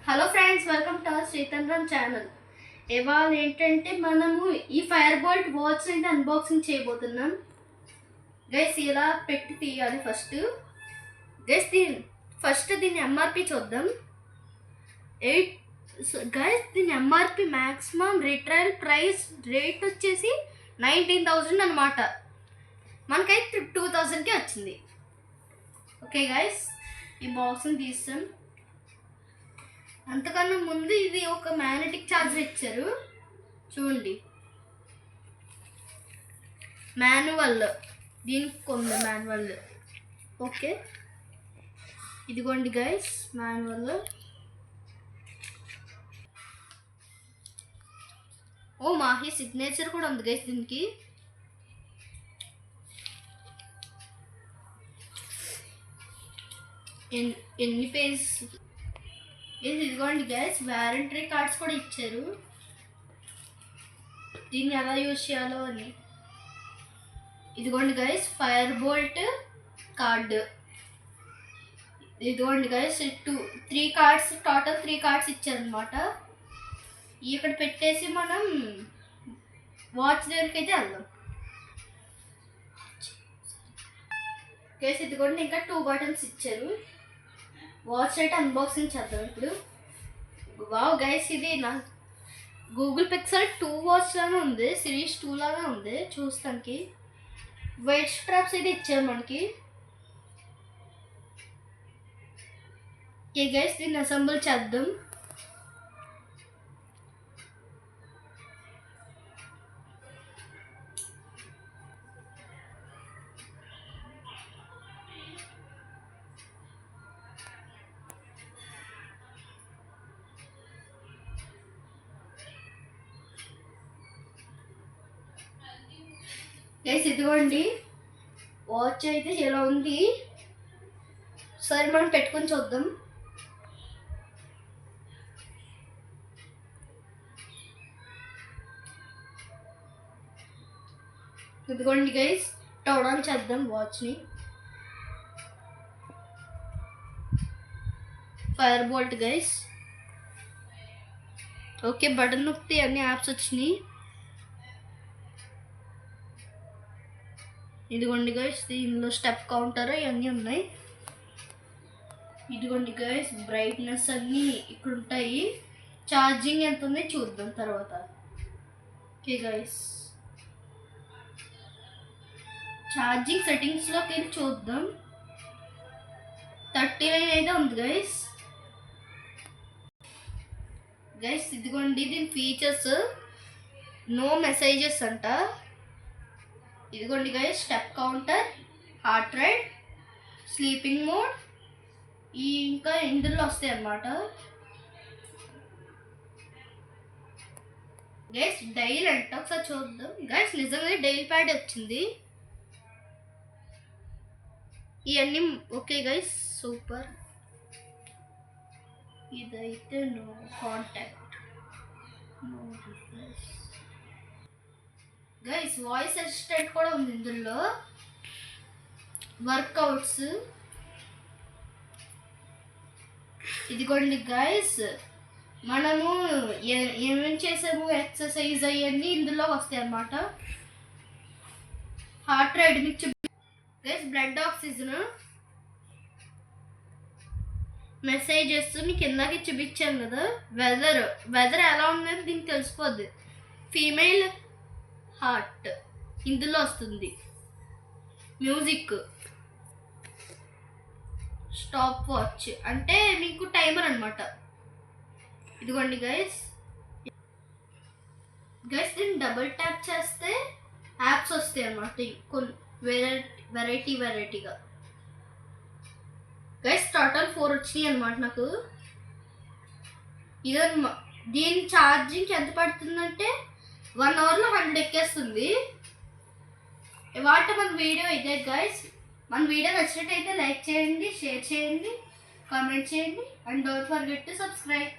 Hello friends, welcome to our Sritantram channel. ఇవాళ ఏంటంటే మనము ఈ ఫైర్ బోల్ట్ వాచ్ అయితే అన్బాక్సింగ్ చేయబోతున్నాం. గైస్ ఇలా పెట్టి తీయాలి ఫస్ట్. గైస్ దీని ఎంఆర్పి చూద్దాం. గైస్ దీని MRP maximum retail price rate వచ్చేసి 19,000 అనమాట. మనకైతే 2,000కి వచ్చింది. ఓకే గైస్, ఈ బాక్స్ని తీస్తాం. అంతకన్నా ముందు ఇది ఒక మ్యాగ్నెటిక్ ఛార్జర్ ఇచ్చారు చూడండి. మాన్యువల్, దీనికి కొంది మాన్యువల్. ఓకే, ఇదిగోండి గైస్ మాన్యువల్. ఓ మాహి సిగ్నేచర్ కూడా ఉంది గైస్ దీనికి. ఎన్ని పేజెస్ ఇదిగోండి గైస్, వారంటీ కార్డ్స్ కూడా ఇచ్చారు దీన్ని ఎలా యూజ్ చేయాలో అని. ఇదిగోండి గైస్ ఫైర్ బోల్ట్ కార్డు. ఇదిగోండి గైస్ 3 కార్డ్స్, టోటల్ 3 కార్డ్స్ ఇచ్చారనమాట. ఇక్కడ పెట్టేసి మనం వాచ్ దగ్గరికి అయితే వెళ్దాం. గైస్ ఇదిగోండి ఇంకా 2 బటన్స్ ఇచ్చారు. వాచ్ అయితే అన్బాక్సింగ్ చేద్దాం ఇప్పుడు. వావ్ గైస్, ఇది నా గూగుల్ పిక్సెల్ 2 వాచ్ లాగా ఉంది, సిరీస్ 2 లాగా ఉంది చూస్తానికి. వైట్ స్ట్రాప్స్ అయితే ఇచ్చారు మనకి. ఓకే గైస్, దీన్ని అసెంబుల్ చేద్దాం. గైస్ ఇదిగోండి వాచ్ అయితే ఇలా ఉంది. సరే మనం పెట్టుకొని చూద్దాం. ఇదిగోండి గైస్, టర్న్ ఆన్ చేద్దాం వాచ్ని. Fire Boltt guys. Okay, button నొక్కితే అన్ని యాప్స్ వచ్చినాయి. ఇదిగోండి గైస్, దీనిలో స్టెప్ కౌంటర్ ఇవన్నీ ఉన్నాయి. ఇదిగోండి గైస్, బ్రైట్నెస్ అన్నీ ఇక్కడ ఉంటాయి. ఛార్జింగ్ ఎంత ఉంది చూద్దాం తర్వాత. ఓకే గైస్, ఛార్జింగ్ సెట్టింగ్స్లోకి వెళ్ళి చూద్దాం. 39 అయితే ఉంది గైస్. గైస్ ఇదిగోండి దీని ఫీచర్స్. నో మెసేజెస్ అంట. ఇదిగోండి guys, step counter, heart rate, sleeping mode, ఇంకా ఇందులో వస్తాయి అన్నమాట. గైస్ డైల్ అంట, ఒకసారి చూద్దాం. గైస్ నిజంగా డైల్ ప్యాడ్ వచ్చింది. ఇవన్నీ ఓకే గైస్, సూపర్. ఇదైతే no contact, no refresh. Guys voice assistant కూడా ఉంది ఇందులో. వర్కౌట్స్. ఇదిగోండి గైస్, మనము ఏమేమి చేసాము ఎక్సర్సైజ్ అవన్నీ ఇందులో వస్తాయి అన్నమాట. హార్ట్ రేట్ మీకు గైస్, బ్లడ్ ఆక్సిజన్, మెసేజెస్ మీకు కిందకి చూపించాను కదా. వెదర్ ఎలా ఉన్నది దీనికి తెలిసిపోద్ది. ఫీమేల్ హార్ట్ ఇందులో వస్తుంది. మ్యూజిక్, స్టాప్ వాచ్ అంటే మీకు టైమర్ అనమాట. ఇదిగోండి గైస్. దీన్ని డబుల్ ట్యాప్ చేస్తే యాప్స్ వస్తాయి అన్నమాట కొన్ని వెరైటీగా. గైస్ టోటల్ 4 వచ్చినాయి అనమాట నాకు. దీని ఛార్జింగ్ ఎంత పడుతుందంటే 1 అవర్లో 100 ఎక్కేస్తుంది. ఇవాళ మన వీడియో ఇదే గైస్. మన వీడియో నచ్చినట్టయితే లైక్ చేయండి, షేర్ చేయండి, కామెంట్ చేయండి, and don't forget to subscribe.